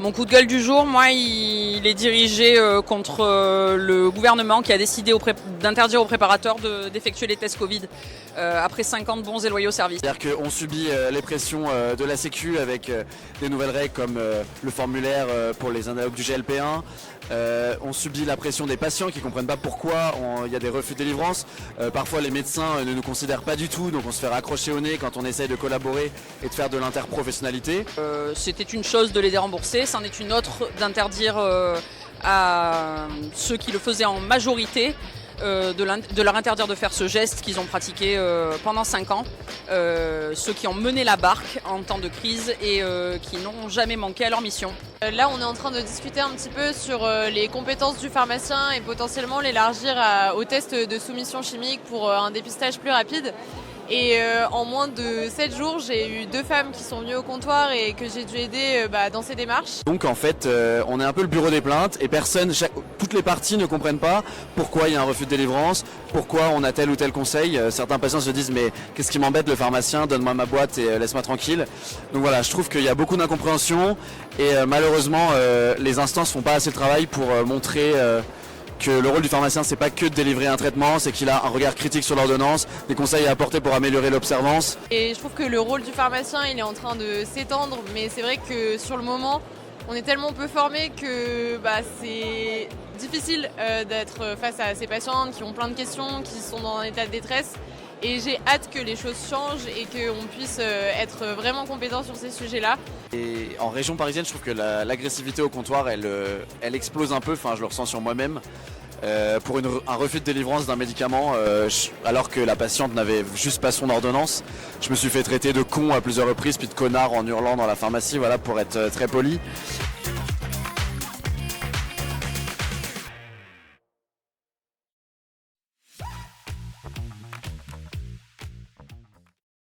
Mon coup de gueule du jour, moi, il est dirigé contre le gouvernement qui a décidé d'interdire aux préparateurs d'effectuer les tests Covid après 5 ans de bons et loyaux services. C'est-à-dire qu'on subit les pressions de la Sécu avec des nouvelles règles comme le formulaire pour les analogues du GLP1. On subit la pression des patients qui ne comprennent pas pourquoi il y a des refus de délivrance. Parfois les médecins ne nous considèrent pas du tout, donc on se fait raccrocher au nez quand on essaye de collaborer et de faire de l'interprofessionnalité. C'était une chose de les dérembourser, c'en est une autre d'interdire à ceux qui le faisaient en majorité de leur interdire de faire ce geste qu'ils ont pratiqué pendant 5 ans, ceux qui ont mené la barque en temps de crise et qui n'ont jamais manqué à leur mission. Là, on est en train de discuter un petit peu sur les compétences du pharmacien et potentiellement l'élargir aux tests de soumission chimique pour un dépistage plus rapide. Et en moins de 7 jours, j'ai eu 2 femmes qui sont venues au comptoir et que j'ai dû aider dans ces démarches. Donc en fait, on est un peu le bureau des plaintes et toutes les parties ne comprennent pas pourquoi il y a un refus de délivrance, pourquoi on a tel ou tel conseil. Certains patients se disent mais qu'est-ce qui m'embête le pharmacien, donne-moi ma boîte et laisse-moi tranquille. Donc voilà, je trouve qu'il y a beaucoup d'incompréhension et malheureusement les instances font pas assez de travail pour montrer que le rôle du pharmacien, c'est pas que de délivrer un traitement, c'est qu'il a un regard critique sur l'ordonnance, des conseils à apporter pour améliorer l'observance. Et je trouve que le rôle du pharmacien, il est en train de s'étendre, mais c'est vrai que sur le moment, on est tellement peu formé que c'est difficile d'être face à ces patientes qui ont plein de questions, qui sont dans un état de détresse. Et j'ai hâte que les choses changent et qu'on puisse être vraiment compétent sur ces sujets-là. Et en région parisienne, je trouve que l'agressivité au comptoir, elle explose un peu, enfin je le ressens sur moi-même. Pour un refus de délivrance d'un médicament, alors que la patiente n'avait juste pas son ordonnance, je me suis fait traiter de con à plusieurs reprises, puis de connard en hurlant dans la pharmacie, voilà, pour être très poli.